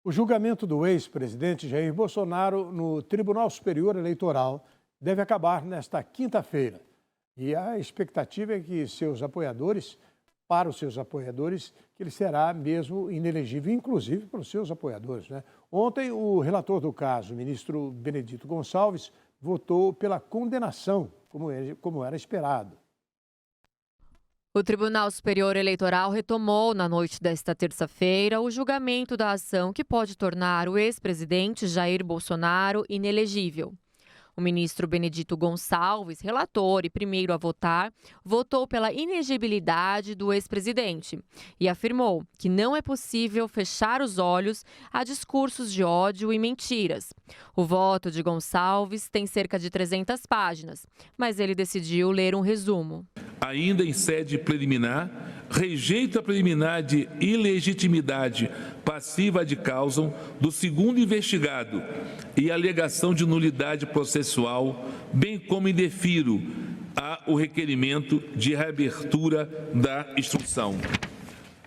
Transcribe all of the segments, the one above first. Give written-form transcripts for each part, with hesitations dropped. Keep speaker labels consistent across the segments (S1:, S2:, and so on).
S1: O julgamento do ex-presidente Jair Bolsonaro no Tribunal Superior Eleitoral deve acabar nesta quinta-feira. E a expectativa é que para os seus apoiadores, que ele será mesmo inelegível, inclusive para os seus apoiadores, né? Ontem, o relator do caso, o ministro Benedito Gonçalves, votou pela condenação, como era esperado.
S2: O Tribunal Superior Eleitoral retomou na noite desta terça-feira o julgamento da ação que pode tornar o ex-presidente Jair Bolsonaro inelegível. O ministro Benedito Gonçalves, relator e primeiro a votar, votou pela inegibilidade do ex-presidente e afirmou que não é possível fechar os olhos a discursos de ódio e mentiras. O voto de Gonçalves tem cerca de 300 páginas, mas ele decidiu ler um resumo.
S3: Ainda em sede preliminar, rejeita a preliminar de ilegitimidade passiva ad causam do segundo investigado e alegação de nulidade processual, bem como indefiro o requerimento de reabertura da instrução.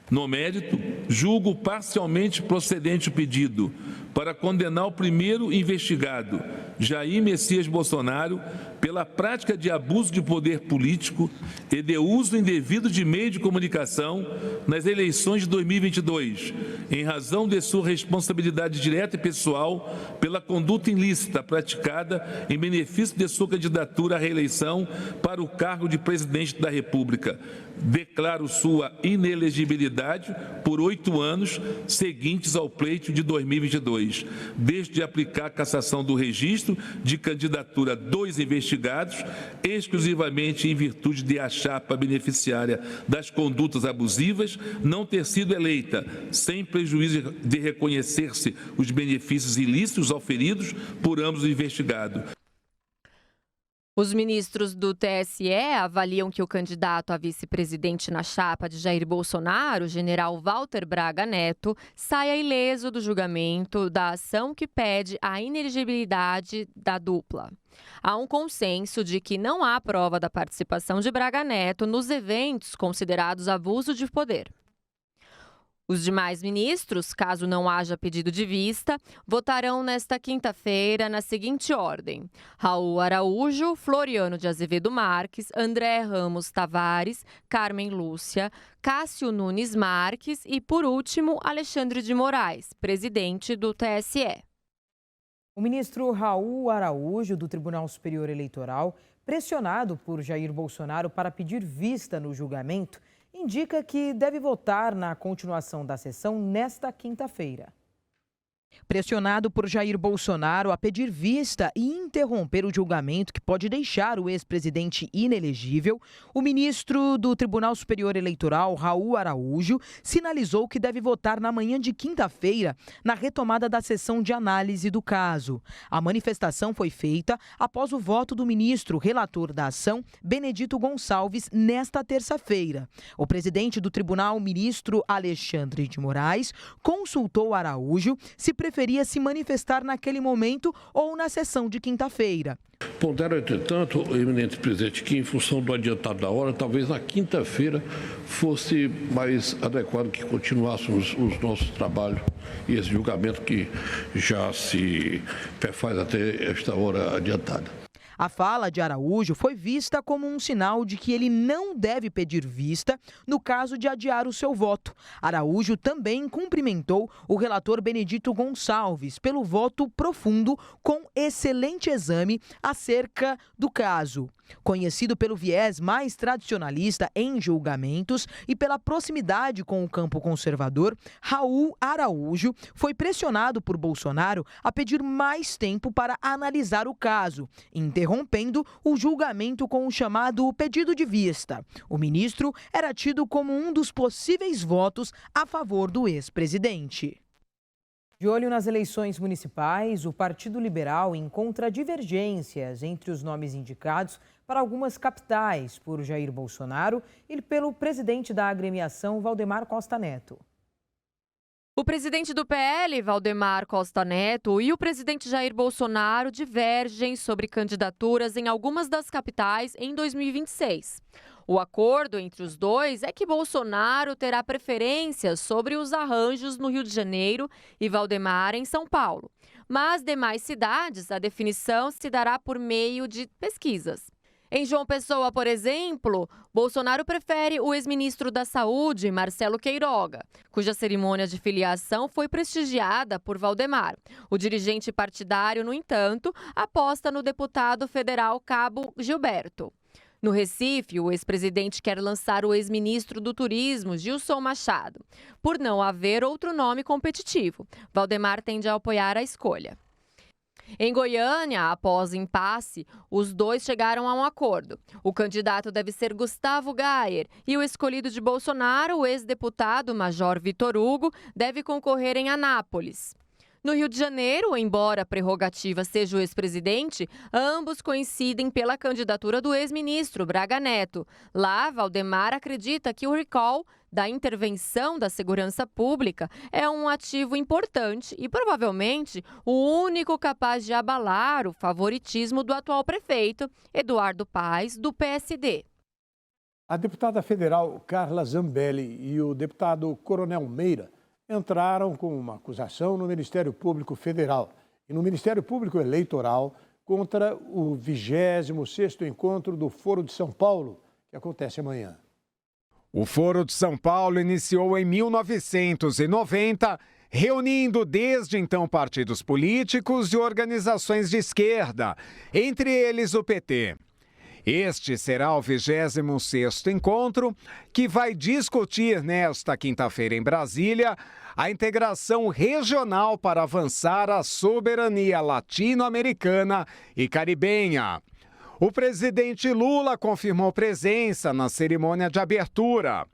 S3: No mérito, julgo parcialmente procedente o pedido para condenar o primeiro investigado, Jair Messias Bolsonaro, pela prática de abuso de poder político e de uso indevido de meio de comunicação nas eleições de 2022, em razão de sua responsabilidade direta e pessoal pela conduta ilícita praticada em benefício de sua candidatura à reeleição para o cargo de presidente da República. Declaro sua inelegibilidade por 8 anos seguintes ao pleito de 2022, desde aplicar a cassação do registro de candidatura dos investigados, exclusivamente em virtude de a chapa beneficiária das condutas abusivas não ter sido eleita, sem prejuízo de reconhecer-se os benefícios ilícitos auferidos por ambos os investigados.
S2: Os ministros do TSE avaliam que o candidato a vice-presidente na chapa de Jair Bolsonaro, o general Walter Braga Neto, saia ileso do julgamento da ação que pede a inelegibilidade da dupla. Há um consenso de que não há prova da participação de Braga Neto nos eventos considerados abuso de poder. Os demais ministros, caso não haja pedido de vista, votarão nesta quinta-feira na seguinte ordem: Raul Araújo, Floriano de Azevedo Marques, André Ramos Tavares, Carmen Lúcia, Cássio Nunes Marques e, por último, Alexandre de Moraes, presidente do TSE.
S4: O ministro Raul Araújo, do Tribunal Superior Eleitoral, pressionado por Jair Bolsonaro para pedir vista no julgamento, indica que deve votar na continuação da sessão nesta quinta-feira. Pressionado por Jair Bolsonaro a pedir vista e interromper o julgamento que pode deixar o ex-presidente inelegível, o ministro do Tribunal Superior Eleitoral, Raul Araújo, sinalizou que deve votar na manhã de quinta-feira na retomada da sessão de análise do caso. A manifestação foi feita após o voto do ministro relator da ação, Benedito Gonçalves, nesta terça-feira. O presidente do tribunal, ministro Alexandre de Moraes, consultou Araújo se preferia se manifestar naquele momento ou na sessão de quinta-feira.
S5: Pondero, entretanto, eminente presidente, que em função do adiantado da hora, talvez na quinta-feira fosse mais adequado que continuássemos os nossos trabalhos e esse julgamento que já se faz até esta hora adiantada.
S4: A fala de Araújo foi vista como um sinal de que ele não deve pedir vista no caso de adiar o seu voto. Araújo também cumprimentou o relator Benedito Gonçalves pelo voto profundo com excelente exame acerca do caso. Conhecido pelo viés mais tradicionalista em julgamentos e pela proximidade com o campo conservador, Raul Araújo foi pressionado por Bolsonaro a pedir mais tempo para analisar o caso, interrompendo o julgamento com o chamado pedido de vista. O ministro era tido como um dos possíveis votos a favor do ex-presidente. De olho nas eleições municipais, o Partido Liberal encontra divergências entre os nomes indicados para algumas capitais por Jair Bolsonaro e pelo presidente da agremiação, Valdemar Costa Neto.
S2: O presidente do PL, Valdemar Costa Neto, e o presidente Jair Bolsonaro divergem sobre candidaturas em algumas das capitais em 2026. O acordo entre os dois é que Bolsonaro terá preferência sobre os arranjos no Rio de Janeiro e Valdemar em São Paulo. Mas demais cidades, a definição se dará por meio de pesquisas. Em João Pessoa, por exemplo, Bolsonaro prefere o ex-ministro da Saúde, Marcelo Queiroga, cuja cerimônia de filiação foi prestigiada por Valdemar. O dirigente partidário, no entanto, aposta no deputado federal Cabo Gilberto. No Recife, o ex-presidente quer lançar o ex-ministro do Turismo, Gilson Machado. Por não haver outro nome competitivo, Valdemar tende a apoiar a escolha. Em Goiânia, após impasse, os dois chegaram a um acordo. O candidato deve ser Gustavo Gayer e o escolhido de Bolsonaro, o ex-deputado Major Vitor Hugo, deve concorrer em Anápolis. No Rio de Janeiro, embora a prerrogativa seja o ex-presidente, ambos coincidem pela candidatura do ex-ministro Braga Neto. Lá, Valdemar acredita que o recall da intervenção da segurança pública é um ativo importante e provavelmente o único capaz de abalar o favoritismo do atual prefeito, Eduardo Paes, do PSD.
S1: A deputada federal Carla Zambelli e o deputado Coronel Meira entraram com uma acusação no Ministério Público Federal e no Ministério Público Eleitoral contra o 26º encontro do Foro de São Paulo, que acontece amanhã.
S6: O Foro de São Paulo iniciou em 1990, reunindo desde então partidos políticos e organizações de esquerda, entre eles o PT. Este será o 26º encontro, que vai discutir nesta quinta-feira em Brasília a integração regional para avançar a soberania latino-americana e caribenha. O presidente Lula confirmou presença na cerimônia de abertura.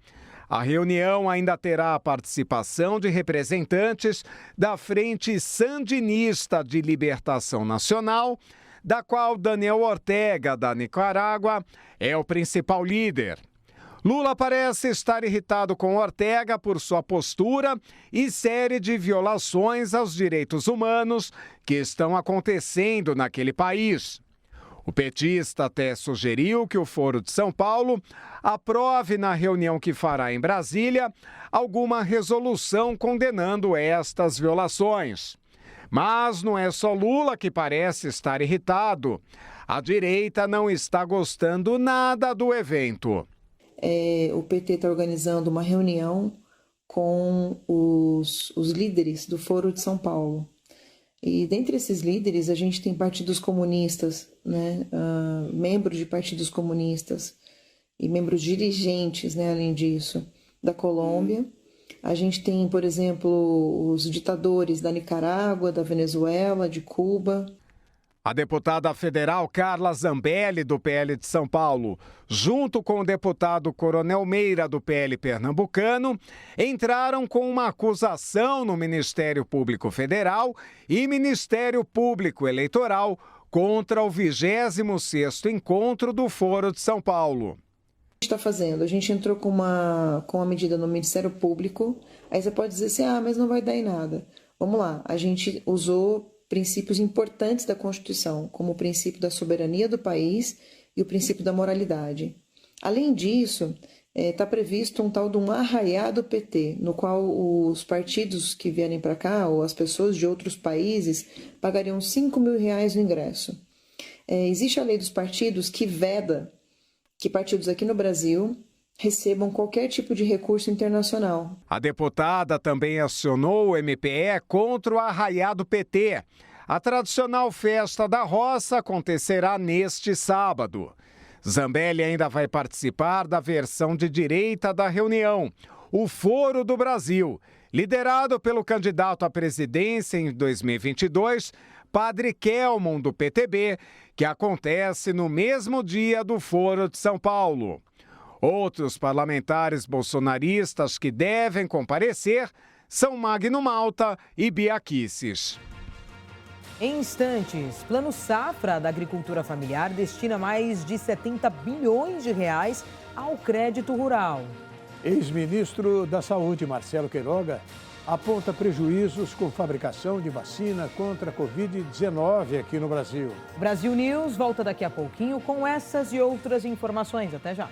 S6: A reunião ainda terá a participação de representantes da Frente Sandinista de Libertação Nacional, da qual Daniel Ortega, da Nicarágua, é o principal líder. Lula parece estar irritado com Ortega por sua postura e série de violações aos direitos humanos que estão acontecendo naquele país. O petista até sugeriu que o Foro de São Paulo aprove na reunião que fará em Brasília alguma resolução condenando estas violações. Mas não é só Lula que parece estar irritado. A direita não está gostando nada do evento.
S7: O PT está organizando uma reunião com os líderes do Foro de São Paulo. E dentre esses líderes, a gente tem partidos comunistas, né? Membros de partidos comunistas e membros dirigentes, né? Além disso, da Colômbia. A gente tem, por exemplo, os ditadores da Nicarágua, da Venezuela, de Cuba.
S6: A deputada federal Carla Zambelli, do PL de São Paulo, junto com o deputado Coronel Meira, do PL pernambucano, entraram com uma acusação no Ministério Público Federal e Ministério Público Eleitoral contra o 26º encontro do Foro de São Paulo.
S7: Está fazendo? A gente entrou com uma medida no Ministério Público, aí você pode dizer assim, mas não vai dar em nada. Vamos lá, a gente usou princípios importantes da Constituição, como o princípio da soberania do país e o princípio da moralidade. Além disso, está previsto um tal de um arraiá do PT, no qual os partidos que vierem para cá, ou as pessoas de outros países, pagariam R$5.000 no ingresso. Existe a lei dos partidos que veda que partidos aqui no Brasil recebam qualquer tipo de recurso internacional.
S6: A deputada também acionou o MPE contra o arraiá do PT. A tradicional festa da roça acontecerá neste sábado. Zambelli ainda vai participar da versão de direita da reunião, o Foro do Brasil, liderado pelo candidato à presidência em 2022, Padre Kelmon, do PTB, que acontece no mesmo dia do Foro de São Paulo. Outros parlamentares bolsonaristas que devem comparecer são Magno Malta e Bia Kicis.
S4: Em instantes, Plano Safra da Agricultura Familiar destina mais de 70 bilhões de reais ao crédito rural.
S1: Ex-ministro da Saúde, Marcelo Queiroga, aponta prejuízos com fabricação de vacina contra a Covid-19 aqui no Brasil.
S4: Brasil News volta daqui a pouquinho com essas e outras informações. Até já.